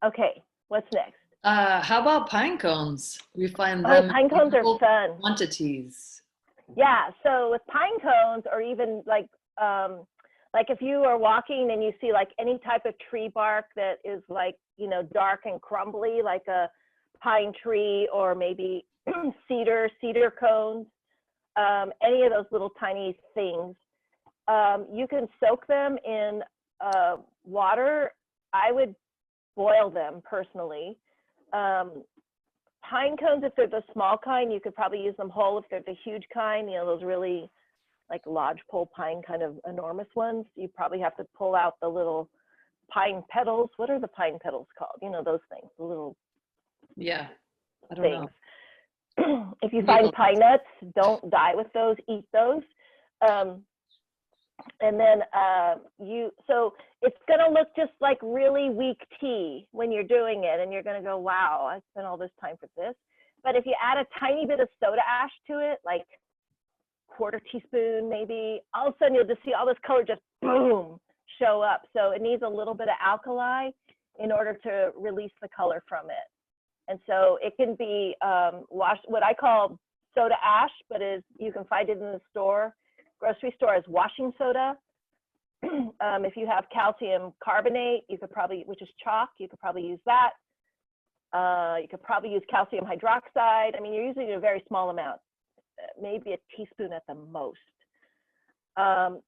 Okay, what's next? How about pine cones? We find them pine cones are fun. Quantities. Yeah, so with pine cones, or even like if you are walking and you see like any type of tree bark that is like, you know, dark and crumbly, like a pine tree, or maybe cedar cones, any of those little tiny things, you can soak them in water. I would boil them personally. Pine cones, if they're the small kind, you could probably use them whole. If they're the huge kind, you know, those really like lodgepole pine kind of enormous ones, you probably have to pull out the little pine petals. What are the pine petals called? You know, those things, the little I don't know. If you find pine nuts, don't die with those, eat those. And then so it's gonna look just like really weak tea when you're doing it, and you're gonna go, wow, I spent all this time for this. But if you add a tiny bit of soda ash to it, like quarter teaspoon maybe, all of a sudden you'll just see all this color just boom show up. So it needs a little bit of alkali in order to release the color from it. And so it can be what I call soda ash, but you can find it in the grocery store, as washing soda. If you have calcium carbonate, you could probably, which is chalk, you could probably use that. You could probably use calcium hydroxide. I mean, you're using a very small amount, maybe a teaspoon at the most.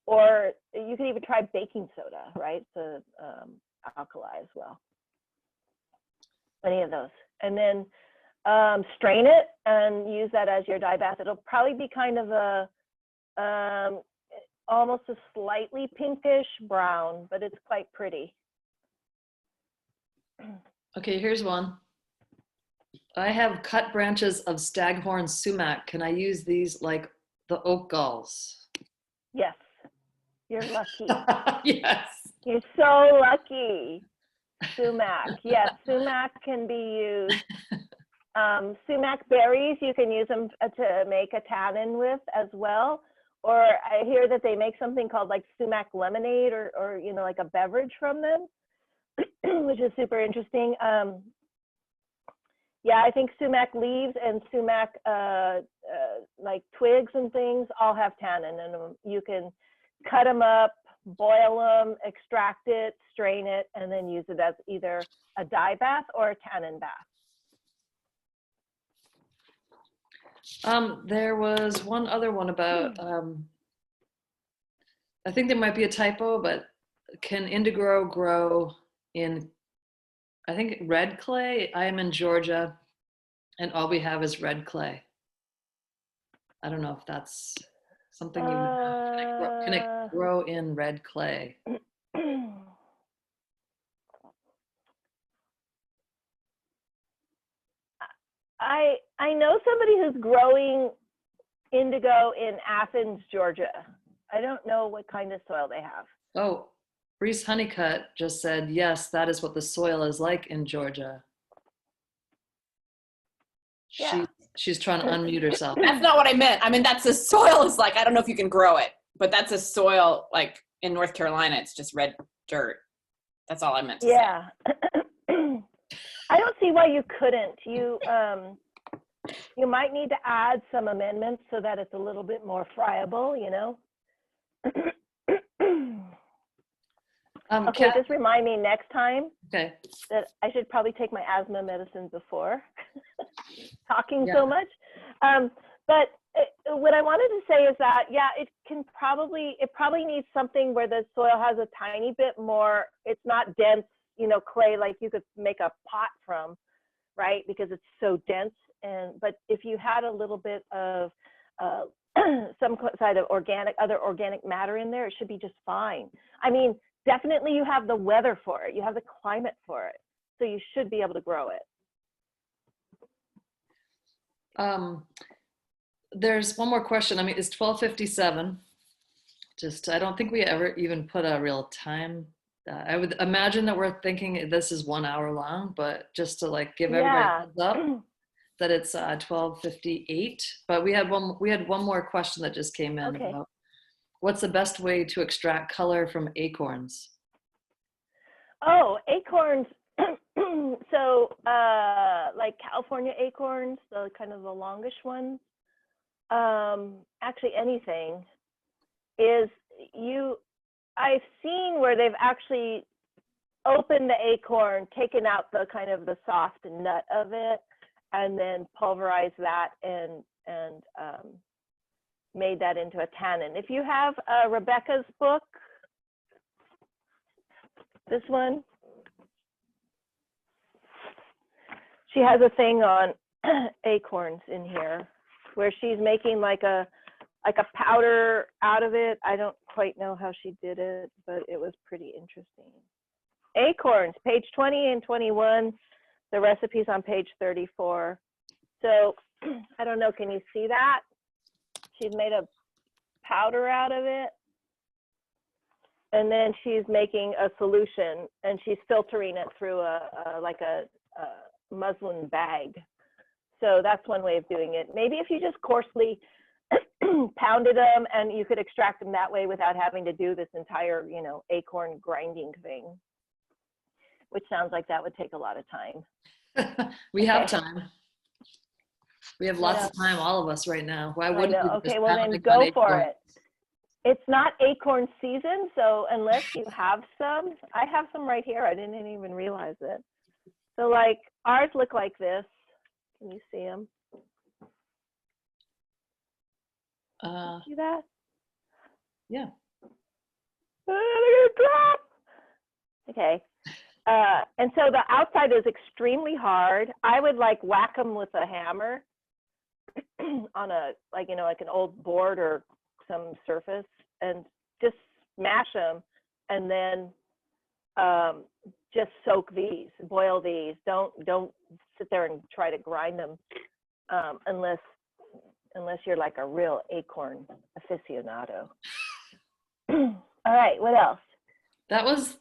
Or you could even try baking soda, right? To alkali as well. Any of those. And then strain it and use that as your dye bath. It'll probably be kind of a almost a slightly pinkish brown, but it's quite pretty. Okay, here's one. I have cut branches of staghorn sumac. Can I use these like the oak galls? Yes, you're lucky. Yes. You're so lucky. Sumac, yes, sumac can be used. Sumac berries, you can use them to make a tannin with as well. Or I hear that they make something called like sumac lemonade, or you know, like a beverage from them, which is super interesting. Yeah, I think sumac leaves and sumac like twigs and things all have tannin in them. You can cut them up, boil them, extract it, strain it, and then use it as either a dye bath or a tannin bath. There was one other one about, I think there might be a typo, but can indigo grow in, I think, red clay? I am in Georgia, and all we have is red clay. I don't know if that's something you know. Can it grow in red clay? I know somebody who's growing indigo in Athens, Georgia. I don't know what kind of soil they have. Oh, Reese Honeycutt just said, yes, that is what the soil is like in Georgia. Yeah. She's trying to unmute herself. That's not what I meant. I mean, that's the soil is like, I don't know if you can grow it, but that's a soil like in North Carolina, it's just red dirt. That's all I meant to say. Yeah. I don't see why you couldn't. You might need to add some amendments so that it's a little bit more friable, you know. Okay, just remind me next time that I should probably take my asthma medicine before talking so much. But what I wanted to say is that, yeah, it probably needs something where the soil has a tiny bit more, it's not dense, you know, clay like you could make a pot from, right? Because it's so dense. But if you had a little bit of some side of other organic matter in there, it should be just fine. I mean, definitely you have the weather for it. You have the climate for it. So you should be able to grow it. There's one more question. I mean, it's 12:57. I don't think we ever even put a real time. I would imagine that we're thinking this is 1 hour long, but just to like give everybody a heads up that it's 12:58. But we had one more question that just came in. Okay. About what's the best way to extract color from acorns? Oh, acorns. So like California acorns, the kind of the longish ones. Actually anything is I've seen where they've actually opened the acorn, taken out the kind of the soft nut of it, and then pulverized that and made that into a tannin. If you have Rebecca's book, this one, she has a thing on acorns in here where she's making like a powder out of it. I don't quite know how she did it, but it was pretty interesting. Acorns, page 20 and 21. The recipe's on page 34. So I don't know, can you see that? She's made a powder out of it. And then she's making a solution and she's filtering it through a muslin bag. So that's one way of doing it. Maybe if you just coarsely pounded them and you could extract them that way without having to do this entire, acorn grinding thing, which sounds like that would take a lot of time. We have time. We have lots of time, all of us right now. Why wouldn't we? Okay, well then go for it. It's not acorn season, so unless you have some, I have some right here. I didn't even realize it. So like ours look like this. Can you see them? See that? Yeah. They're gonna drop. Okay. And so the outside is extremely hard. I would like whack them with a hammer on like an old board or some surface and just smash them and then just soak these, boil these. Don't sit there and try to grind them unless you're like a real acorn aficionado. All right, what else? That was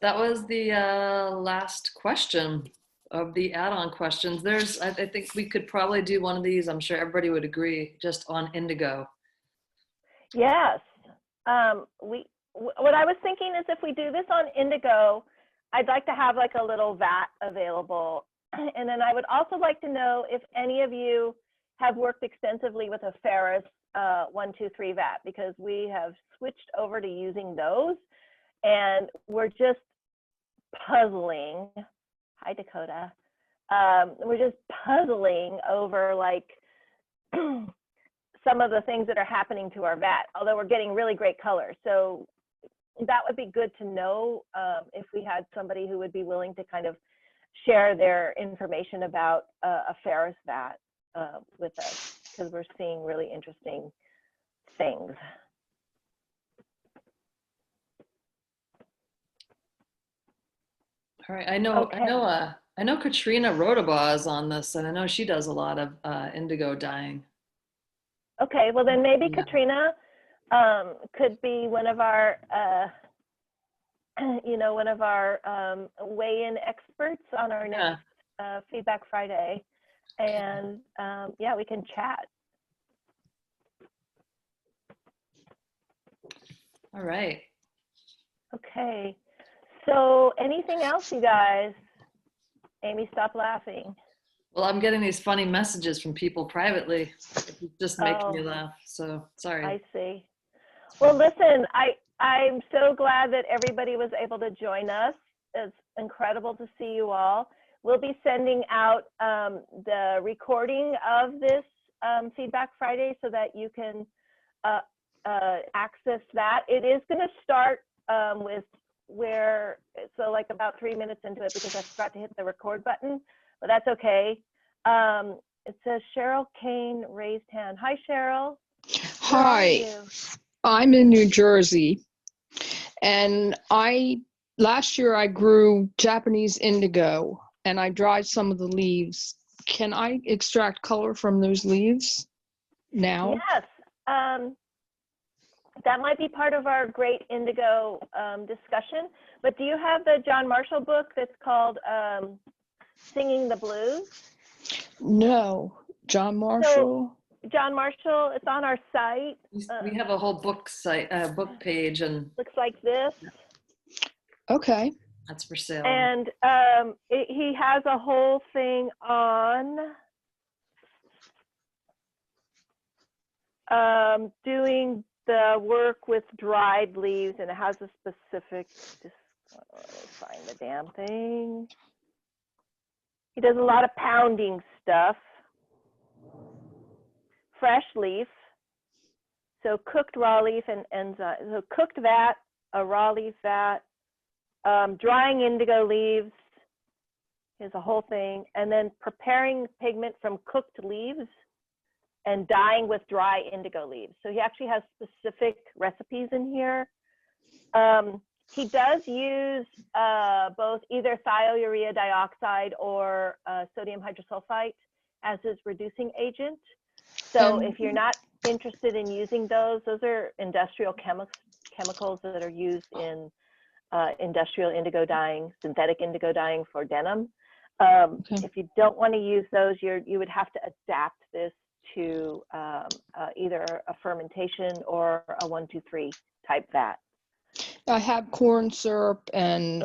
the last question of the add-on questions. I think we could probably do one of these. I'm sure everybody would agree, just on indigo. Yes. What I was thinking is if we do this on indigo, I'd like to have like a little vat available. And then I would also like to know if any of you have worked extensively with a ferrous 123 vat, because we have switched over to using those and we're just puzzling. Hi, Dakota. We're just puzzling over like some of the things that are happening to our vat, although we're getting really great color. So that would be good to know if we had somebody who would be willing to kind of share their information about a ferrous vat with us, because we're seeing really interesting things. All right, I know Katrina Rodabaugh is on this, and I know she does a lot of indigo dyeing. Okay, well then maybe Katrina could be one of our, weigh-in experts on our next Feedback Friday, and we can chat. All right. Okay. So anything else, you guys? Amy, stop laughing. Well, I'm getting these funny messages from people privately. It's just making me laugh. So sorry. I see. Well, listen, I'm so glad that everybody was able to join us. It's incredible to see you all. We'll be sending out the recording of this Feedback Friday so that you can access that. It is going to start like about 3 minutes into it because I forgot to hit the record button, but that's okay. It says Cheryl Kane raised hand. Hi, Cheryl. Hi, I'm in New Jersey, and last year I grew Japanese indigo, and I dried some of the leaves. Can I extract color from those leaves now? Yes. That might be part of our great indigo discussion, but do you have the John Marshall book that's called Singing the Blues? No. John Marshall? So, John Marshall, it's on our site. We have a whole book page, and looks like this. Okay. That's for sale. And he has a whole thing on doing the work with dried leaves, and it has a specific, let me find the damn thing. He does a lot of pounding stuff. Fresh leaf, so cooked raw leaf and enzyme. So cooked vat, a raw leaf vat, drying indigo leaves is a whole thing, and then preparing pigment from cooked leaves and dyeing with dry indigo leaves. So he actually has specific recipes in here. He does use both either thiourea dioxide or sodium hydrosulfite as his reducing agent. So if you're not interested in using those are industrial chemicals that are used in industrial indigo dyeing, synthetic indigo dyeing for denim. If you don't want to use those, you would have to adapt this to either a fermentation or a 1-2-3 type vat. I have corn syrup and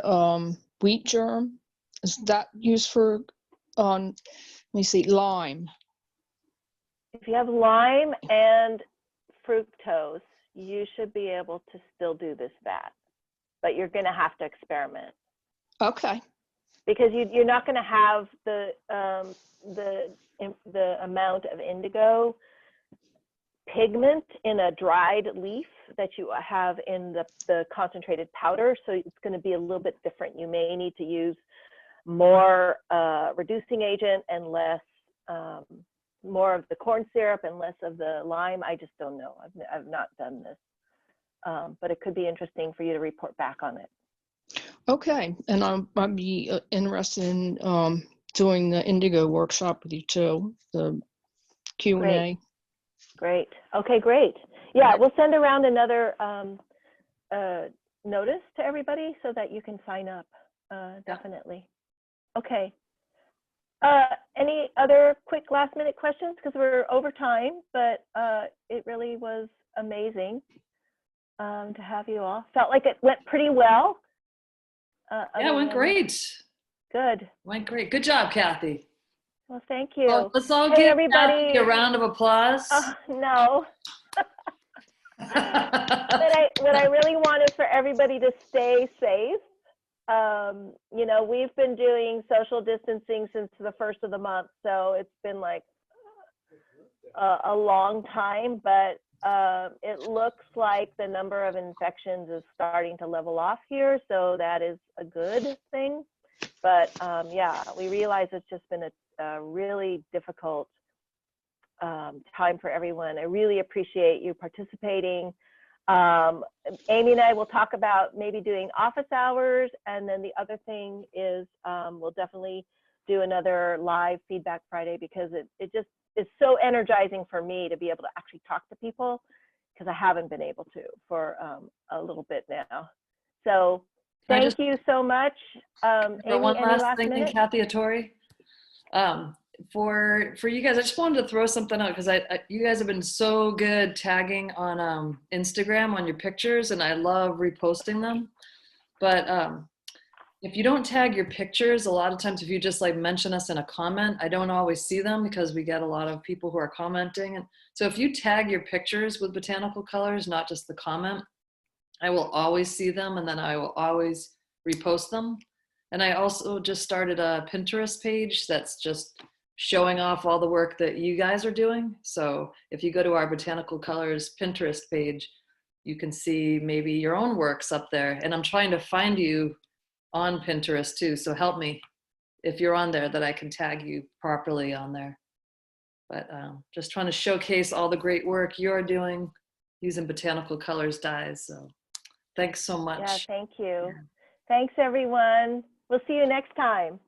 wheat germ. Is that used for, let me see, lime? If you have lime and fructose, you should be able to still do this vat, but you're going to have to experiment. Okay. Because you're not going to have the amount of indigo pigment in a dried leaf that you have in the concentrated powder. So it's going to be a little bit different. You may need to use more reducing agent and less, more of the corn syrup and less of the lime. I just don't know. I've not done this, but it could be interesting for you to report back on it. Okay, and I'd be interested in doing the indigo workshop with you too, the Q&A. Great. Okay, great. Yeah, we'll send around another notice to everybody so that you can sign up, definitely. Okay. Any other quick last minute questions? Because we're over time, but it really was amazing to have you all. Felt like it went pretty well. Yeah, it went great. Good. Went great. Good job, Kathy. Well, thank you. Well, let's all give everybody Kathy a round of applause. No. What I really want is for everybody to stay safe. You know, we've been doing social distancing since the first of the month, so it's been like a long time, but it looks like the number of infections is starting to level off here, so that is a good thing. But yeah, we realize it's just been a really difficult time for everyone. I really appreciate you participating. Amy and I will talk about maybe doing office hours, and then the other thing is we'll definitely do another live feedback Friday, because it just is so energizing for me to be able to actually talk to people, because I haven't been able to for a little bit now. So thank you so much. Amy, one last thing, minute? Kathy Hattori. For you guys, I just wanted to throw something out, because you guys have been so good tagging on Instagram on your pictures, and I love reposting them. But if you don't tag your pictures, a lot of times if you just like mention us in a comment, I don't always see them because we get a lot of people who are commenting. And so if you tag your pictures with botanical colors, not just the comment, I will always see them, and then I will always repost them. And I also just started a Pinterest page that's just showing off all the work that you guys are doing. So if you go to our Botanical Colors Pinterest page, you can see maybe your own works up there. And I'm trying to find you on Pinterest too, so help me. if you're on there, that I can tag you properly on there. But just trying to showcase all the great work you're doing using botanical colors dyes. So thanks so much. Yeah, thank you. Yeah. Thanks, everyone. We'll see you next time.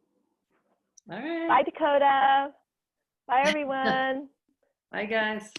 All right. Bye, Dakota. Bye, everyone. Bye, guys.